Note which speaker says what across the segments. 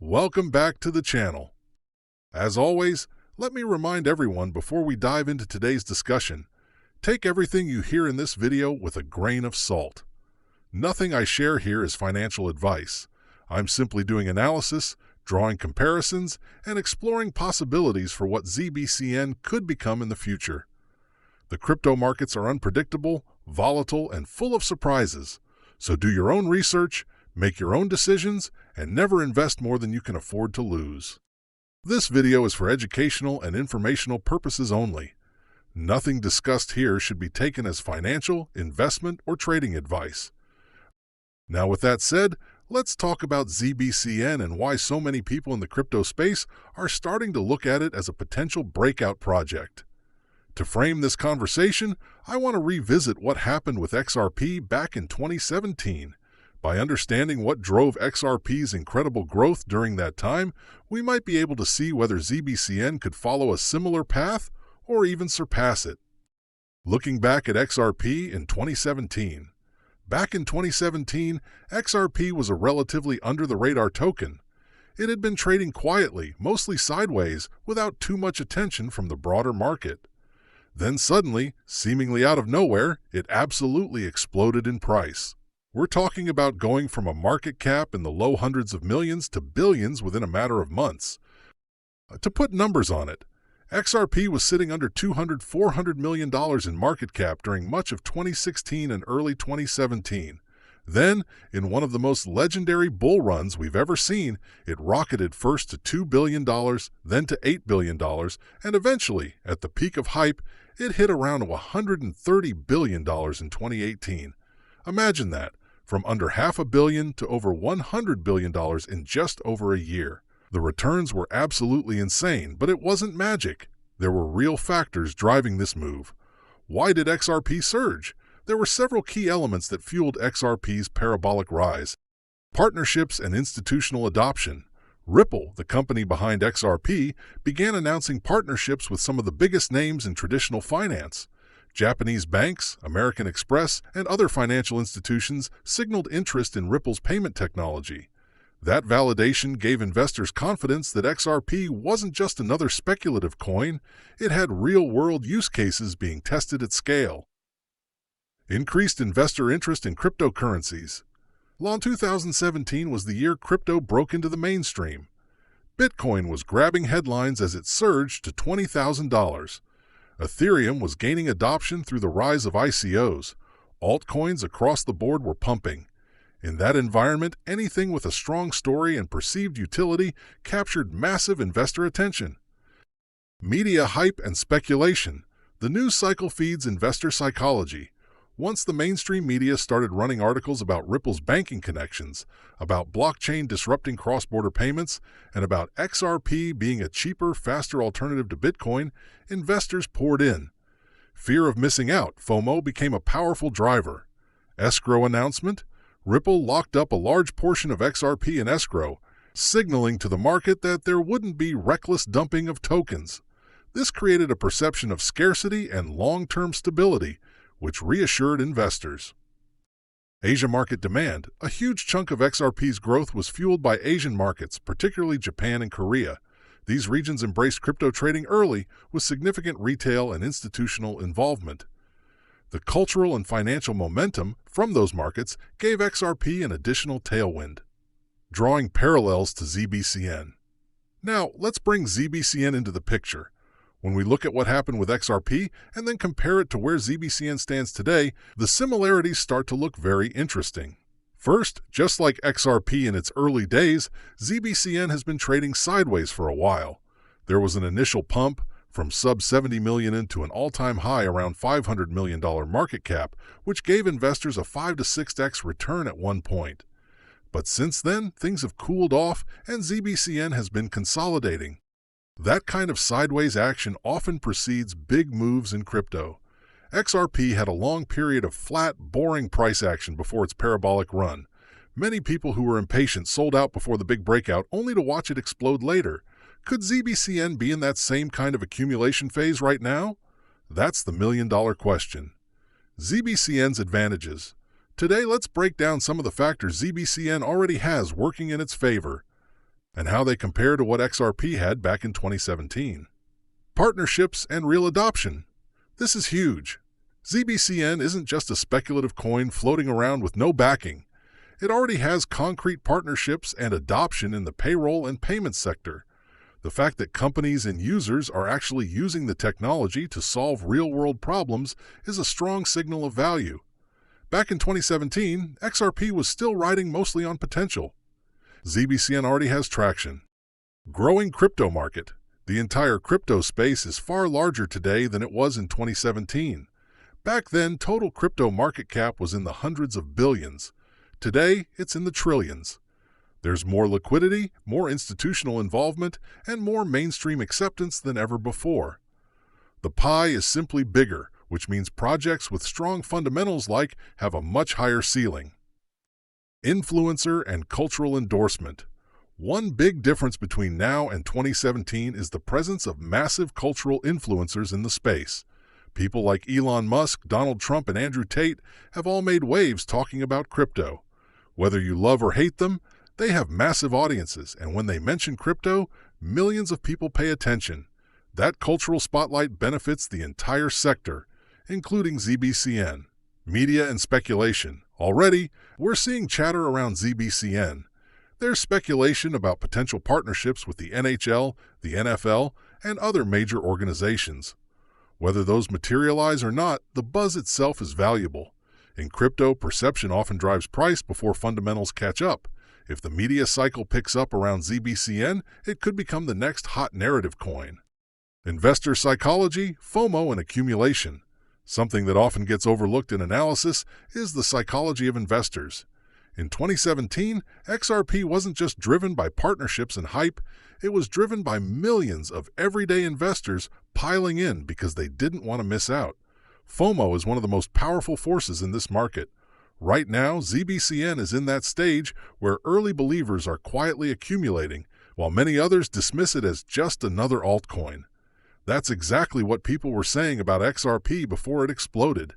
Speaker 1: Welcome back to the channel. As always, let me remind everyone before we dive into today's discussion, take everything you hear in this video with a grain of salt. Nothing I share here is financial advice. I'm simply doing analysis, drawing comparisons, and exploring possibilities for what ZBCN could become in the future. The crypto markets are unpredictable, volatile, and full of surprises. So do your own research, make your own decisions, and never invest more than you can afford to lose. This video is for educational and informational purposes only. Nothing discussed here should be taken as financial, investment, or trading advice. Now with that said, let's talk about ZBCN and why so many people in the crypto space are starting to look at it as a potential breakout project. To frame this conversation, I want to revisit what happened with XRP back in 2017. By understanding what drove XRP's incredible growth during that time, we might be able to see whether ZBCN could follow a similar path or even surpass it. Looking back at XRP in 2017. Back in 2017, XRP was a relatively under-the-radar token. It had been trading quietly, mostly sideways, without too much attention from the broader market. Then suddenly, seemingly out of nowhere, it absolutely exploded in price. We're talking about going from a market cap in the low hundreds of millions to billions within a matter of months. To put numbers on it, XRP was sitting under $400 million in market cap during much of 2016 and early 2017. Then, in one of the most legendary bull runs we've ever seen, it rocketed first to $2 billion, then to $8 billion, and eventually, at the peak of hype, it hit around $130 billion in 2018. Imagine that, from under $500 million to over $100 billion in just over a year. The returns were absolutely insane, but it wasn't magic. There were real factors driving this move. Why did XRP surge? There were several key elements that fueled XRP's parabolic rise. Partnerships and institutional adoption. Ripple, the company behind XRP, began announcing partnerships with some of the biggest names in traditional finance. Japanese banks, American Express, and other financial institutions signaled interest in Ripple's payment technology. That validation gave investors confidence that XRP wasn't just another speculative coin, it had real-world use cases being tested at scale. Increased investor interest in cryptocurrencies. Well, 2017 was the year crypto broke into the mainstream. Bitcoin was grabbing headlines as it surged to $20,000. Ethereum was gaining adoption through the rise of ICOs. Altcoins across the board were pumping. In that environment, anything with a strong story and perceived utility captured massive investor attention. Media hype and speculation. The news cycle feeds investor psychology. Once the mainstream media started running articles about Ripple's banking connections, about blockchain disrupting cross-border payments, and about XRP being a cheaper, faster alternative to Bitcoin, investors poured in. Fear of missing out, FOMO, became a powerful driver. Escrow announcement. Ripple locked up a large portion of XRP in escrow, signaling to the market that there wouldn't be reckless dumping of tokens. This created a perception of scarcity and long-term stability, which reassured investors. Asia market demand. A huge chunk of XRP's growth was fueled by Asian markets, particularly Japan and Korea. These regions embraced crypto trading early, with significant retail and institutional involvement. The cultural and financial momentum from those markets gave XRP an additional tailwind. Drawing parallels to ZBCN. Now, let's bring ZBCN into the picture. When we look at what happened with XRP and then compare it to where ZBCN stands today, the similarities start to look very interesting. First, just like XRP in its early days, ZBCN has been trading sideways for a while. There was an initial pump, from sub $70 million into an all-time high around $500 million market cap, which gave investors a 5 to 6x return at one point. But since then, things have cooled off and ZBCN has been consolidating. That kind of sideways action often precedes big moves in crypto. XRP had a long period of flat, boring price action before its parabolic run. Many people who were impatient sold out before the big breakout only to watch it explode later. Could ZBCN be in that same kind of accumulation phase right now? That's the million-dollar question. ZBCN's advantages. Today, let's break down some of the factors ZBCN already has working in its favor. and how they compare to what XRP had back in 2017. Partnerships and real adoption. This is huge. ZBCN isn't just a speculative coin floating around with no backing. It already has concrete partnerships and adoption in the payroll and payments sector. The fact that companies and users are actually using the technology to solve real-world problems is a strong signal of value. Back in 2017, XRP was still riding mostly on potential. ZBCN already has traction. Growing crypto market. The entire crypto space is far larger today than it was in 2017. Back then, total crypto market cap was in the hundreds of billions. Today, it's in the trillions. There's more liquidity, more institutional involvement, and more mainstream acceptance than ever before. The pie is simply bigger, which means projects with strong fundamentals have a much higher ceiling. Influencer and cultural endorsement. One big difference between now and 2017 is the presence of massive cultural influencers in the space. People like Elon Musk, Donald Trump, and Andrew Tate have all made waves talking about crypto. Whether you love or hate them, they have massive audiences, and when they mention crypto, millions of people pay attention. That cultural spotlight benefits the entire sector, including ZBCN. Media and speculation. Already, we're seeing chatter around ZBCN. There's speculation about potential partnerships with the NHL, the NFL, and other major organizations. Whether those materialize or not, the buzz itself is valuable. In crypto, perception often drives price before fundamentals catch up. If the media cycle picks up around ZBCN, it could become the next hot narrative coin. Investor psychology, FOMO, and accumulation. Something that often gets overlooked in analysis is the psychology of investors. In 2017, XRP wasn't just driven by partnerships and hype, it was driven by millions of everyday investors piling in because they didn't want to miss out. FOMO is one of the most powerful forces in this market. Right now, ZBCN is in that stage where early believers are quietly accumulating, while many others dismiss it as just another altcoin. That's exactly what people were saying about XRP before it exploded.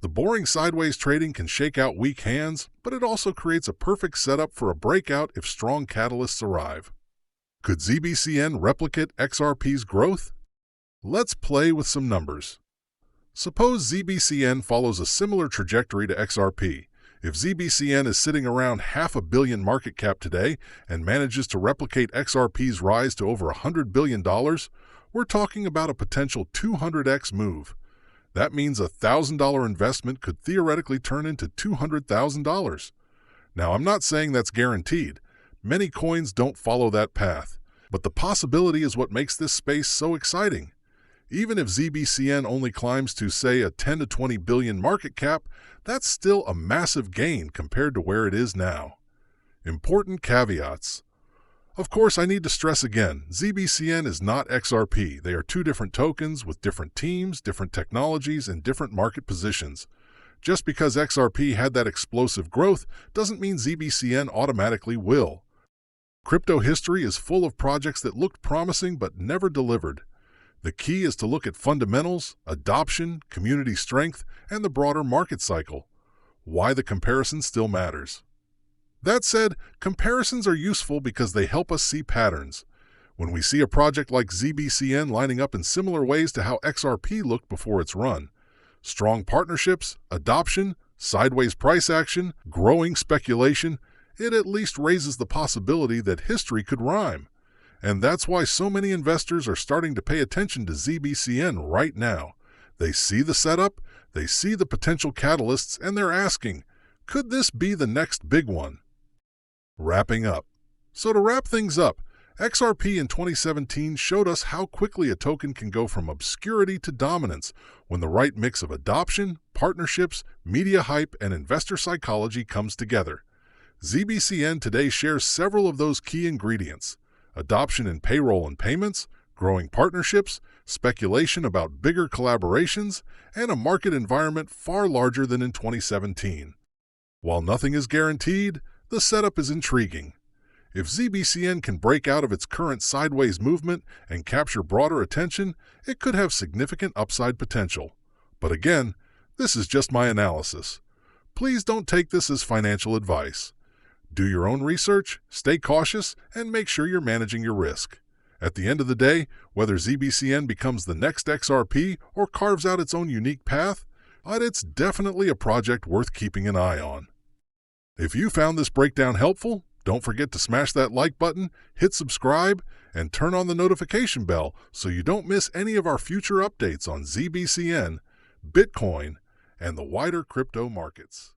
Speaker 1: The boring sideways trading can shake out weak hands, but it also creates a perfect setup for a breakout if strong catalysts arrive. Could ZBCN replicate XRP's growth? Let's play with some numbers. Suppose ZBCN follows a similar trajectory to XRP. If ZBCN is sitting around $500 million market cap today and manages to replicate XRP's rise to over $100 billion, we're talking about a potential 200x move. That means a $1,000 investment could theoretically turn into $200,000. Now, I'm not saying that's guaranteed. Many coins don't follow that path. But the possibility is what makes this space so exciting. Even if ZBCN only climbs to, say, a 10 to 20 billion market cap, that's still a massive gain compared to where it is now. Important caveats. Of course, I need to stress again, ZBCN is not XRP. They are two different tokens with different teams, different technologies, and different market positions. Just because XRP had that explosive growth doesn't mean ZBCN automatically will. Crypto history is full of projects that looked promising but never delivered. The key is to look at fundamentals, adoption, community strength, and the broader market cycle. Why the comparison still matters. That said, comparisons are useful because they help us see patterns. When we see a project like ZBCN lining up in similar ways to how XRP looked before its run, strong partnerships, adoption, sideways price action, growing speculation, it at least raises the possibility that history could rhyme. And that's why so many investors are starting to pay attention to ZBCN right now. They see the setup, they see the potential catalysts, and they're asking, could this be the next big one? Wrapping up. So to wrap things up, XRP in 2017 showed us how quickly a token can go from obscurity to dominance when the right mix of adoption, partnerships, media hype, and investor psychology comes together. ZBCN today shares several of those key ingredients: adoption in payroll and payments, growing partnerships, speculation about bigger collaborations, and a market environment far larger than in 2017. While nothing is guaranteed, the setup is intriguing. If ZBCN can break out of its current sideways movement and capture broader attention, it could have significant upside potential. But again, this is just my analysis. Please don't take this as financial advice. Do your own research, stay cautious, and make sure you're managing your risk. At the end of the day, whether ZBCN becomes the next XRP or carves out its own unique path, it's definitely a project worth keeping an eye on. If you found this breakdown helpful, don't forget to smash that like button, hit subscribe, and turn on the notification bell so you don't miss any of our future updates on ZBCN, Bitcoin, and the wider crypto markets.